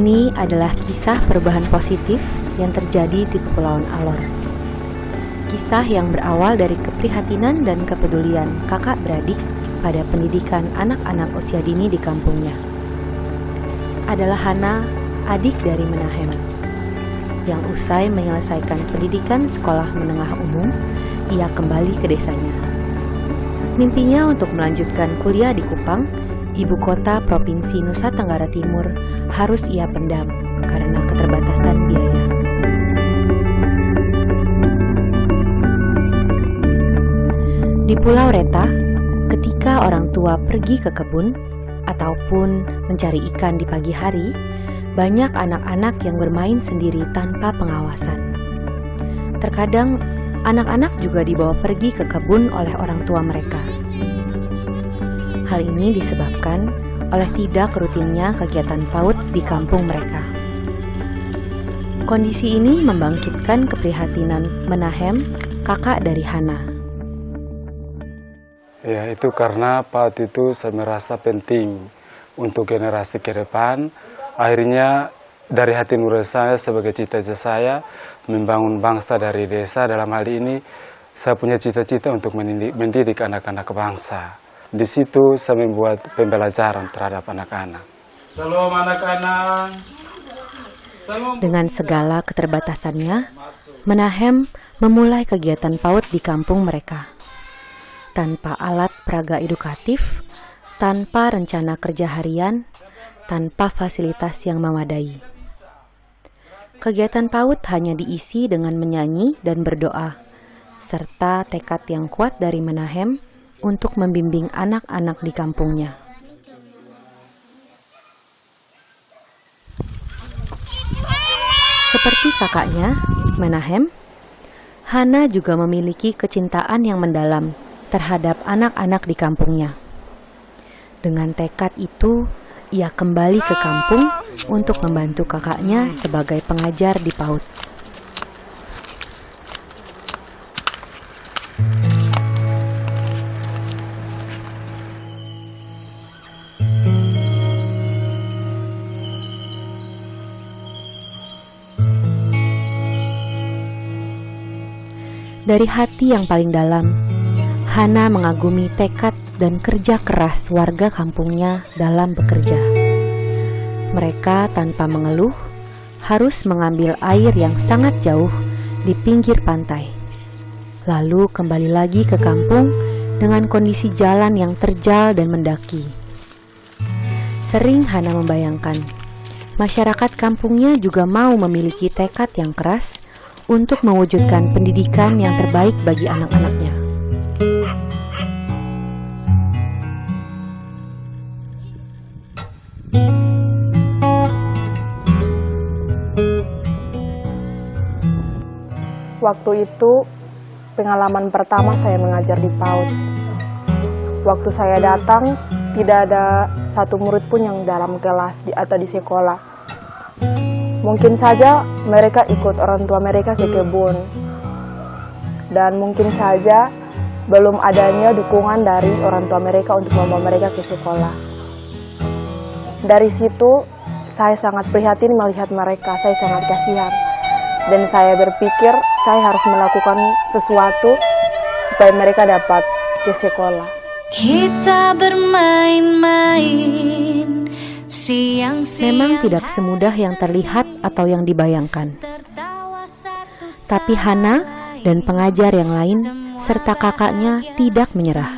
Ini adalah kisah perubahan positif yang terjadi di Kepulauan Alor. Kisah yang berawal dari keprihatinan dan kepedulian kakak beradik pada pendidikan anak-anak usia dini di kampungnya. Adalah Hana, adik dari Menahem, yang usai menyelesaikan pendidikan sekolah menengah umum, ia kembali ke desanya. Mimpinya untuk melanjutkan kuliah di Kupang, ibu kota Provinsi Nusa Tenggara Timur, harus ia pendam karena keterbatasan biaya. Di Pulau Reta, ketika orang tua pergi ke kebun ataupun mencari ikan di pagi hari, banyak anak-anak yang bermain sendiri tanpa pengawasan. Terkadang, anak-anak juga dibawa pergi ke kebun oleh orang tua mereka. Hal ini disebabkan oleh tidak rutinnya kegiatan PAUD di kampung mereka. Kondisi ini membangkitkan keprihatinan Menahem, kakak dari Hana. Ya, itu karena PAUD itu saya merasa penting untuk generasi ke depan. Akhirnya dari hati nurani saya sebagai cita-cita saya membangun bangsa dari desa. Dalam hal ini saya punya cita-cita untuk mendidik anak-anak bangsa. Di situ saya membuat pembelajaran terhadap anak-anak. Salam anak-anak. Dengan segala keterbatasannya, Menahem memulai kegiatan PAUD di kampung mereka. Tanpa alat peraga edukatif, tanpa rencana kerja harian, tanpa fasilitas yang memadai. Kegiatan PAUD hanya diisi dengan menyanyi dan berdoa, serta tekad yang kuat dari Menahem untuk membimbing anak-anak di kampungnya. Seperti kakaknya, Menahem, Hana juga memiliki kecintaan yang mendalam terhadap anak-anak di kampungnya. Dengan tekad itu, ia kembali ke kampung untuk membantu kakaknya sebagai pengajar di PAUD. Dari hati yang paling dalam, Hana mengagumi tekad dan kerja keras warga kampungnya dalam bekerja. Mereka tanpa mengeluh harus mengambil air yang sangat jauh di pinggir pantai, lalu kembali lagi ke kampung dengan kondisi jalan yang terjal dan mendaki. Sering Hana membayangkan, masyarakat kampungnya juga mau memiliki tekad yang keras untuk mewujudkan pendidikan yang terbaik bagi anak-anaknya. Waktu itu pengalaman pertama saya mengajar di PAUD. Waktu saya datang, tidak ada satu murid pun yang dalam kelas atau di sekolah. Mungkin saja mereka ikut orang tua mereka ke kebun. Dan mungkin saja belum adanya dukungan dari orang tua mereka untuk membawa mereka ke sekolah. Dari situ, saya sangat prihatin melihat mereka, saya sangat kasihan. Dan saya berpikir saya harus melakukan sesuatu supaya mereka dapat ke sekolah. Kita bermain-main siang-siang. Memang tidak semudah yang terlihat atau yang dibayangkan. Tapi Hana dan pengajar yang lain serta kakaknya tidak menyerah.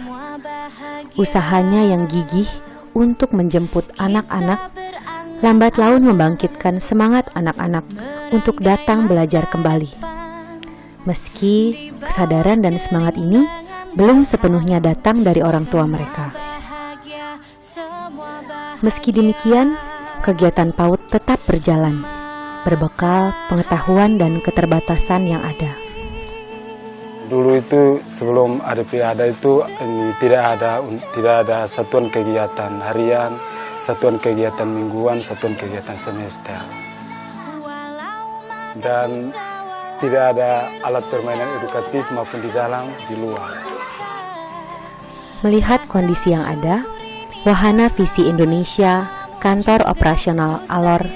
Usahanya yang gigih untuk menjemput anak-anak lambat laun membangkitkan semangat anak-anak untuk datang belajar kembali. Meski kesadaran dan semangat ini belum sepenuhnya datang dari orang tua mereka. Meski demikian, kegiatan PAUD tetap berjalan, berbekal pengetahuan dan keterbatasan yang ada. Dulu itu sebelum ADP ada itu tidak ada satuan kegiatan harian, satuan kegiatan mingguan, satuan kegiatan semester. Dan tidak ada alat permainan edukatif maupun di dalam, di luar. Melihat kondisi yang ada, Wahana Visi Indonesia, Kantor Operasional Alor,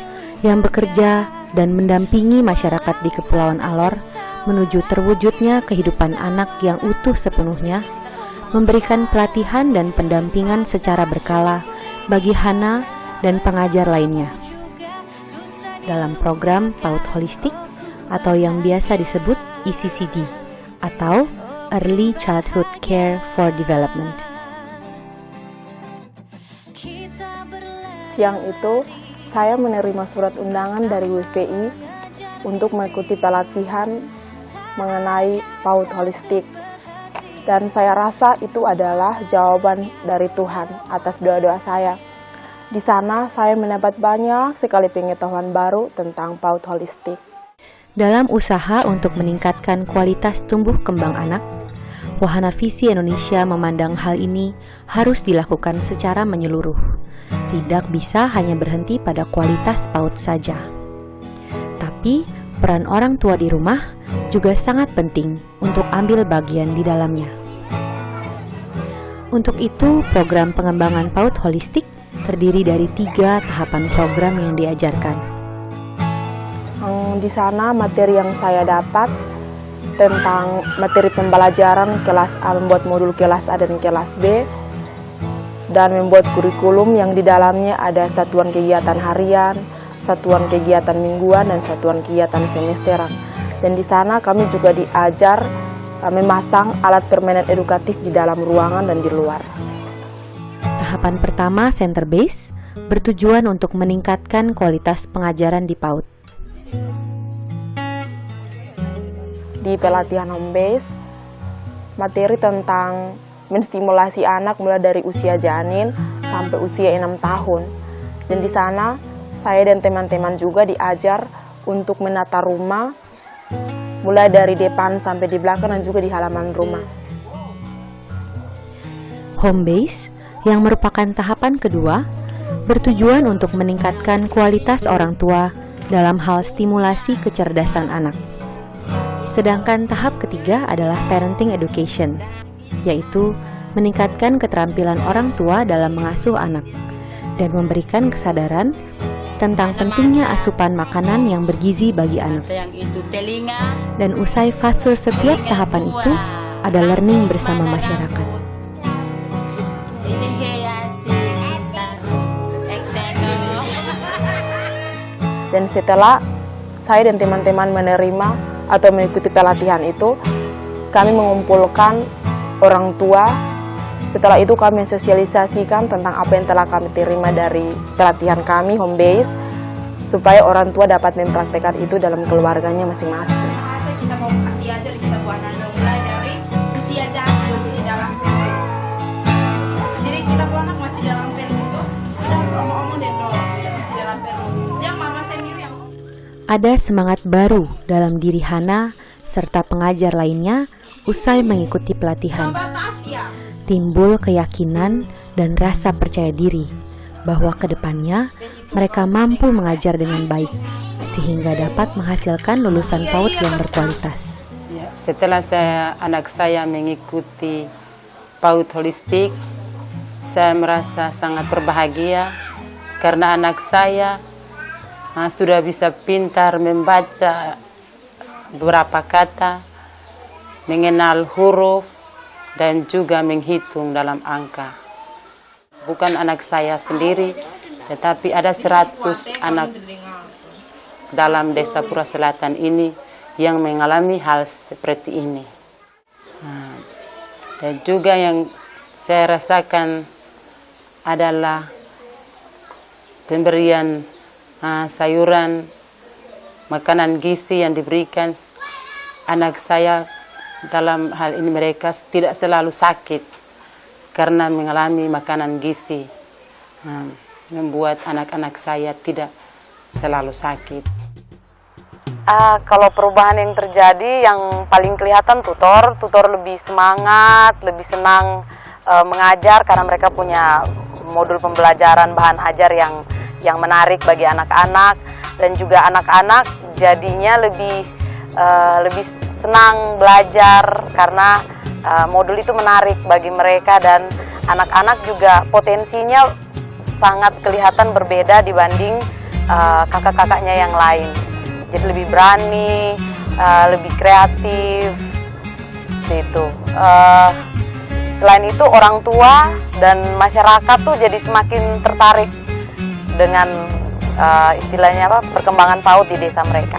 yang bekerja dan mendampingi masyarakat di Kepulauan Alor menuju terwujudnya kehidupan anak yang utuh sepenuhnya, memberikan pelatihan dan pendampingan secara berkala bagi Hana dan pengajar lainnya. Dalam program PAUD Holistik atau yang biasa disebut ECCD atau Early Childhood Care for Development. Siang itu, saya menerima surat undangan dari WPI untuk mengikuti pelatihan mengenai PAUD Holistik. Dan saya rasa itu adalah jawaban dari Tuhan atas doa-doa saya. Di sana saya mendapat banyak sekali pengetahuan baru tentang PAUD Holistik. Dalam usaha untuk meningkatkan kualitas tumbuh kembang anak, Wahana Visi Indonesia memandang hal ini harus dilakukan secara menyeluruh. Tidak bisa hanya berhenti pada kualitas PAUD saja. Tapi, peran orang tua di rumah juga sangat penting untuk ambil bagian di dalamnya. Untuk itu, program pengembangan PAUD Holistik terdiri dari 3 tahapan program yang diajarkan. Di sana materi yang saya dapat tentang materi pembelajaran kelas A, membuat modul kelas A dan kelas B, dan membuat kurikulum yang di dalamnya ada satuan kegiatan harian, satuan kegiatan mingguan, dan satuan kegiatan semesteran. Dan di sana kami juga diajar memasang alat permainan edukatif di dalam ruangan dan di luar. Tahapan pertama, Center Base, bertujuan untuk meningkatkan kualitas pengajaran di PAUD. Di pelatihan home base, materi tentang menstimulasi anak mulai dari usia janin sampai usia 6 tahun. Dan di sana, saya dan teman-teman juga diajar untuk menata rumah, mulai dari depan sampai di belakang dan juga di halaman rumah. Home base, yang merupakan tahapan kedua, bertujuan untuk meningkatkan kualitas orang tua dalam hal stimulasi kecerdasan anak. Sedangkan tahap ketiga adalah parenting education, yaitu meningkatkan keterampilan orang tua dalam mengasuh anak dan memberikan kesadaran tentang pentingnya asupan makanan yang bergizi bagi anak. Dan usai fase setiap tahapan itu ada learning bersama masyarakat. Dan setelah saya dan teman-teman menerima atau mengikuti pelatihan itu, kami mengumpulkan orang tua. Setelah itu kami sosialisasikan tentang apa yang telah kami terima dari pelatihan kami home base, supaya orang tua dapat mempraktekkan itu dalam keluarganya masing-masing. Kita mau kasih ajar kita buat anak mulai dari usia janin masih dalam perut. Jadi kita buat anak masih dalam perut itu, kita harus omong-omong dan doang masih dalam perut. Jangan mama sendiri yang Ada semangat baru dalam diri Hana serta pengajar lainnya usai mengikuti pelatihan. Timbul keyakinan dan rasa percaya diri bahwa kedepannya mereka mampu mengajar dengan baik sehingga dapat menghasilkan lulusan PAUD yang berkualitas. Setelah anak saya mengikuti PAUD Holistik, saya merasa sangat berbahagia karena anak saya sudah bisa pintar membaca beberapa kata, mengenal huruf, dan juga menghitung dalam angka. Bukan anak saya sendiri, tetapi ada 100 anak dalam Desa Pura Selatan ini yang mengalami hal seperti ini. Dan juga yang saya rasakan adalah pemberian sayuran, makanan gizi yang diberikan anak saya. Dalam hal ini mereka tidak selalu sakit karena mengalami makanan gizi, membuat anak-anak saya tidak selalu sakit. Kalau perubahan yang terjadi yang paling kelihatan tutor lebih semangat, lebih senang mengajar karena mereka punya modul pembelajaran bahan ajar yang menarik bagi anak-anak, dan juga anak-anak jadinya lebih senang belajar karena modul itu menarik bagi mereka, dan anak-anak juga potensinya sangat kelihatan berbeda dibanding kakak-kakaknya yang lain. Jadi lebih berani, lebih kreatif, gitu. Selain itu orang tua dan masyarakat tuh jadi semakin tertarik dengan istilahnya perkembangan PAUD di desa mereka.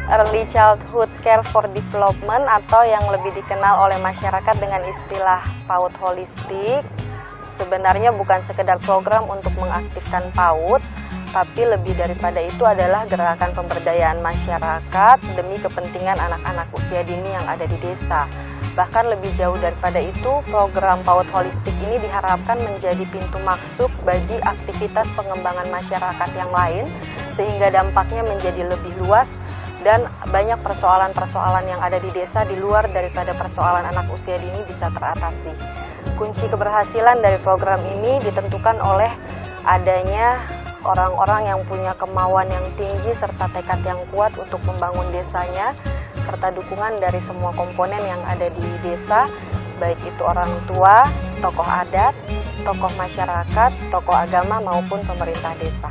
Early Childhood Care for Development atau yang lebih dikenal oleh masyarakat dengan istilah PAUD holistik sebenarnya bukan sekedar program untuk mengaktifkan PAUD, tapi lebih daripada itu adalah gerakan pemberdayaan masyarakat demi kepentingan anak-anak usia dini yang ada di desa. Bahkan lebih jauh daripada itu, program PAUD holistik ini diharapkan menjadi pintu masuk bagi aktivitas pengembangan masyarakat yang lain, sehingga dampaknya menjadi lebih luas dan banyak persoalan-persoalan yang ada di desa di luar daripada persoalan anak usia dini bisa teratasi. Kunci keberhasilan dari program ini ditentukan oleh adanya orang-orang yang punya kemauan yang tinggi serta tekad yang kuat untuk membangun desanya, serta dukungan dari semua komponen yang ada di desa, baik itu orang tua, tokoh adat, tokoh masyarakat, tokoh agama maupun pemerintah desa.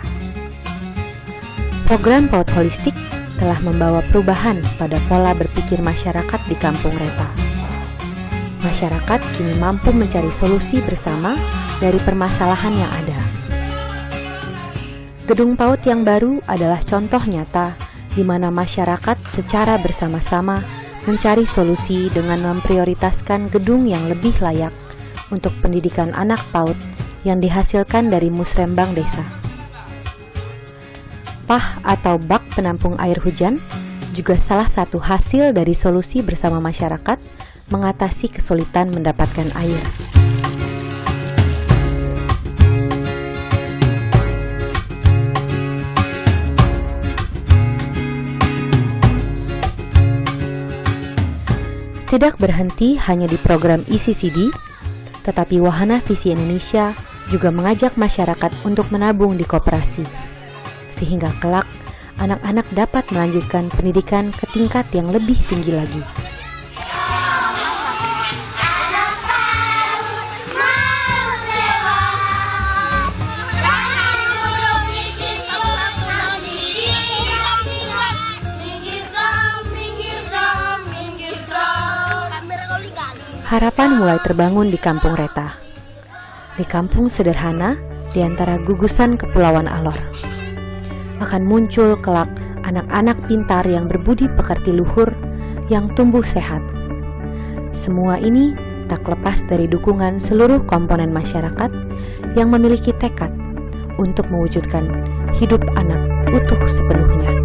Program PAUD holistik telah membawa perubahan pada pola berpikir masyarakat di Kampung Reta. Masyarakat kini mampu mencari solusi bersama dari permasalahan yang ada. Gedung PAUD yang baru adalah contoh nyata di mana masyarakat secara bersama-sama mencari solusi dengan memprioritaskan gedung yang lebih layak untuk pendidikan anak PAUD yang dihasilkan dari musrembang desa. PAH atau bak penampung air hujan juga salah satu hasil dari solusi bersama masyarakat mengatasi kesulitan mendapatkan air. Tidak berhenti hanya di program ECCD, tetapi Wahana Visi Indonesia juga mengajak masyarakat untuk menabung di koperasi, sehingga kelak anak-anak dapat melanjutkan pendidikan ke tingkat yang lebih tinggi lagi. Harapan mulai terbangun di Kampung Reta, di kampung sederhana di antara gugusan Kepulauan Alor. Akan muncul kelak anak-anak pintar yang berbudi pekerti luhur yang tumbuh sehat. Semua ini tak lepas dari dukungan seluruh komponen masyarakat yang memiliki tekad untuk mewujudkan hidup anak utuh sepenuhnya.